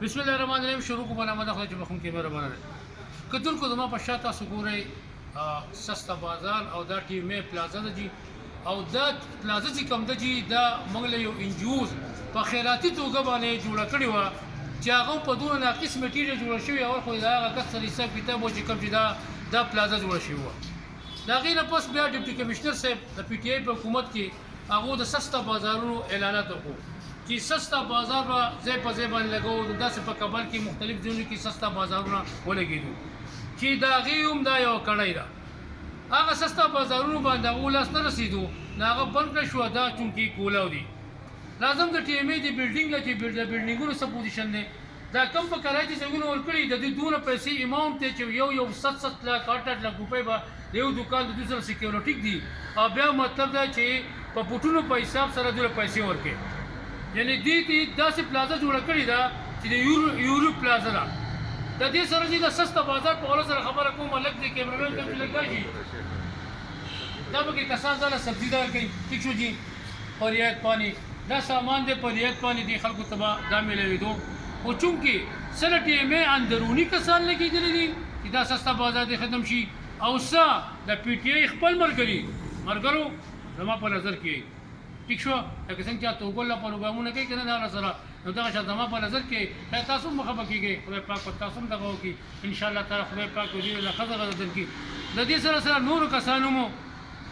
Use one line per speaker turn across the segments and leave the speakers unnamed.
بسم الله الرحمن الرحیم شروع کوم نامه د خدای چې بخون کې مهربانه ده کتل کو زما په شاته سګوري سستا بازار او دا ټي مې پلازا ده جی او دا پلازا چې کوم ده جی دا موږ له یو انجوز په خیراتي توګه باندې جوړ کړی و چې هغه په دوه ناقص میټیریال جوړ شوی او خو دا هغه کسر حساب کتاب و چې کوم چې دا پلازا جوړ شوی و دا غیر پس بیا ډیپټي کمشنر صاحب د پی ټی آی په حکومت کې هغه د سستا بازارونو اعلانات وکړو چې سستا بازار به ځای په ځای باندې لګو داسې په کابل کې مختلف ځایونو کې سستا بازارونه ولګېدو چې د هغې هم دا یوه کړۍ ده هغه سستا بازارونو باندې هغو لاس نه رسېدو نو هغه بند کړی شوه دا چونکې کولاو دي لازم د ټي ایم ای د بلډینګ له چې د بلډینګونو څه پوزیشن دی دا کم په کراچي ځایونه ورکړي د دوی دونه پیسې امام ته چې یو 7 لک 8 لک روپۍ به د یو دوکان د دوی سره سکیورټیک دي او بیا مطلب دا چې په پوټونو په حساب سره دوی پیسې ورکړي یعنی دې داسې پلازا جوړه کړې ده چې د یورو پلازا ده د دې سره چې د سستا بازار په اړه سره خبره کوم لګ دې کیمرمن ته لګایي دا به کې کسان ځاله سبزی دار کوي ٹھیک شو جی پریات پانی دا سامان دې پریات پانی دې خلکو تبا دا ملوي دو او چونکې سلټي مې اندرونی کسان لګیدلې دي چې دا سستا بازار دې ختم شي او سا د پی ټی آی خپل مرګرو زما په نظر کې ٹھیک شو لکه څنګه چې توګل په پروګرامونه کې کنه دا سره نو دا چې زما په نظر کې تاسو مخه کېږي خدای پاک په تاسو دغه وکي ان شاء الله تعالی خدای پاک دې له خزر غزر کې د دې سره نور کسانو مو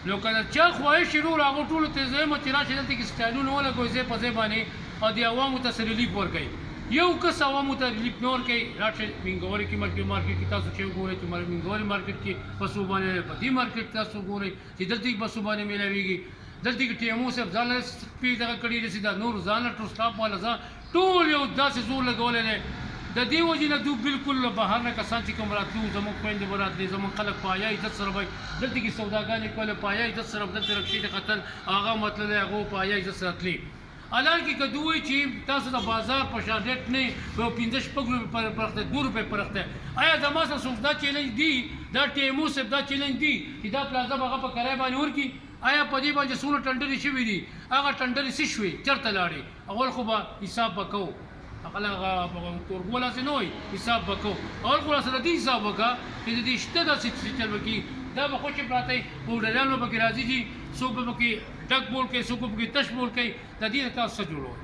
نو کله چې خواهش شروع راغو ټول ته زما چې راشي دلته کې سټایلونه ولا کوی زه په ځای باندې او د عوامو ته ریلیف ورکړي یو کس عوامو ته ریلیف نور کوي راشه منګوري کې مارکیټ کې تاسو چې وګورئ چې منګوري مارکیټ کې پسو باندې په دې مارکیټ تاسو وګورئ چې دلته پسو باندې ملويږي دلته کې ټي ایم او صاحب ځان سپی دغه کړي دي دا نور ځان ټول سټاپ والا ځان ټول یو داسې زور لګولې نه د دې وجې نه دوی بالکل بهر نه کسان چې کوم راتلو زموږ خویندې به راتلې زموږ خلک پایه عزت سره وایي دلته کې سوداګانې کولې پایه عزت سره دلته رکشې د قتل هغه مطلب دی هغه پایه عزت سره تلي حالانکه که دوی چې تاسو د بازار په شان ریټ نه په 15 روپۍ پر پرخته 2 روپۍ پرخته آیا د ما سره دا چیلنج دی دا ټي ایم او صاحب دا چیلنج دی چې دا پلازا هغه په کرای باندې ورکی آیا په دې باندې څونه ټنډرې شوي دي هغه ټنډرې څه شوې چېرته لاړې اول خو به حساب به کوو هغه تورګوله چې نه وي حساب به کوو اول خو سره دې حساب وکړه چې د دې شته داسې چل وکړي دا به خوشې پراته پوډریان به پکې راځي چې څوک به پکې ډک بول کوي څوک به پکې تش بول کوي د دې تاسو څه جوړوئ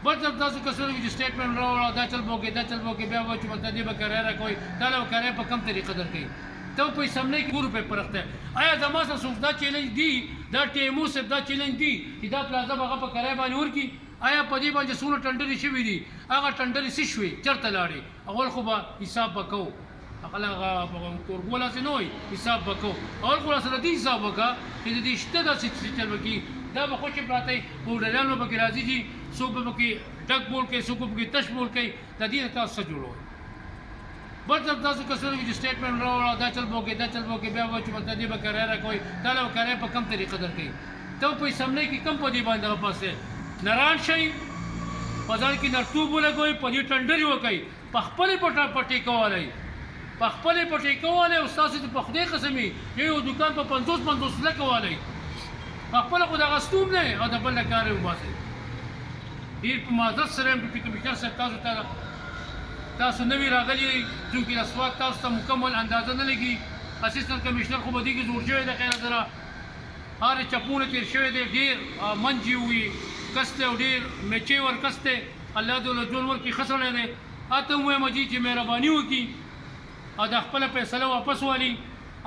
بل تاسو کسانو چې سټیټمنټ راوړه دا چل بوکې بیا وایي چې د دې به کرایه راکوئ دا له کرایه په کم طریقه درکوي ته په سمنے کې 2 روپۍ پرخته آیا زما سره څوک دا چیلنج دی دا ټي ایم او صاحب دا چیلنج دی چې دا پلازا هغه په کرای باندې ورکی آیا په دې باندې څونه ټنډرې شوي دي هغه ټنډرې څه شوې چېرته لاړې اول خو به حساب به کوو هغه تورګوله چې نه وي حساب به کوو اول خو سره دې حساب وکړه چې د دې شته داسې چل وکړي دا به خوشې پراته پوډریان به پکې راځي چې څوک به پکې ډک بول کوي څوک به پکې تش بول کوي د دې تاسو څه جوړوئ بل تاسو کسانو چې سټیټمنټ راوړه دا چل بوکې بیا وایي چې د دې به کرایه راکوئ دا له کرایه په کم طریقه درکوي ته په سمنے کې کم په دې باندې دغه پاسې نران شئ په ځان کې نرتوب ولګوئ په دې ټنډرې وکئ په خپلې پټې کولی په خپلې پټې کولی او ستاسو په خدای قسمي یو دوکان په 50 لکه والی په خپله خو دغه ستوم نه او د بل نه کار یې وباسئ ډېر په معذرت سره یم ډیپټي کمشنر صاحب تاسو نوی راغلی چونکې د سواد تاسو ته مکمل اندازه نه لګي اسسټنټ کمشنر خو به دې کې جوړ شوی دی خیر سره هر چپونه تېر شوی دی ډېر منجي وي کس دی او ډېر میچیور کس دی الله دې له ژوند ورکړي ښه سړی دی اته هم وایم چې مهرباني وکړي او د خپله فیصله واپس والي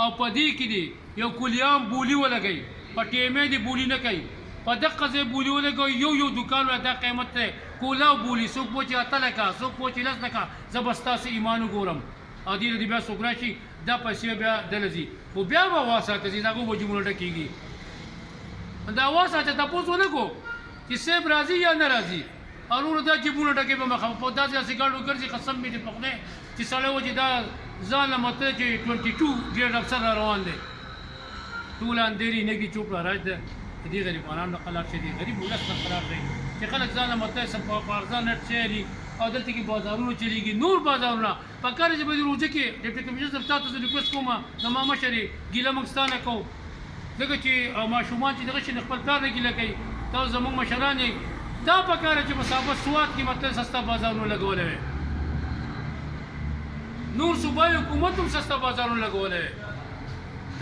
او په دې کې دی یو کلیام بولي ولګوي په ټیمې دې بولي نه کوي په دقه ځای بولي ولګوي یو دوکان دا قیمت دی کولاو بولي څوک پوچې 8 لکه څوک پوچې 10 لکه زه به ستاسو ایمان وګورم او دې بیا څوک راشي دا پیسې بیا دله ځي خو بیا به اواز ساته ځي د هغو به جیبونه ډکېږي دا اواز ساته تپوس ونه کو چې صاحب راځي یا نه راځي او نور دا جیبونه ډکې به مخه په داسې داسې ګاډو ګرځي قسم مې دې په خدای چې سړی و چې دا ځان له مته چې 22 ګریډ افسر را روان دی ټول اندېري نګي چوپ را راځي دې غریبانو خلاف شي دي غریب ولس نه خلاف دی چې خلک ځان له مته سم په ارزان نت چيري او دلته کې بازارونو چلیږي نور بازارونه په کار چې به روزه کې ډیپټي کمشنر تاسو ته ریکوست کوم د ما مشري ګیله مکستانه کو ځکه چې ماشومان چې دغه شي خپل کار نه ګیله کوي تاسو زموږ مشران دا پکاره چې مسافت سواد کې مطلب سستا بازارونه لګولې وي نور صوبایي حکومت هم سستا بازارونه لګولې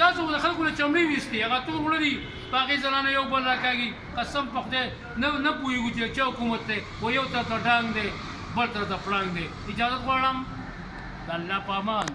تاسو د خلکو له چمړې ویستې هغه تور وړي په هغې زنانه یو بل راکاږي قسم په خدای نه پوهېږو چې چا حکومت دی و یو طرف ته ډانګ دی بل طرف ته پړانګ دی اجازت غواړم د الله په امان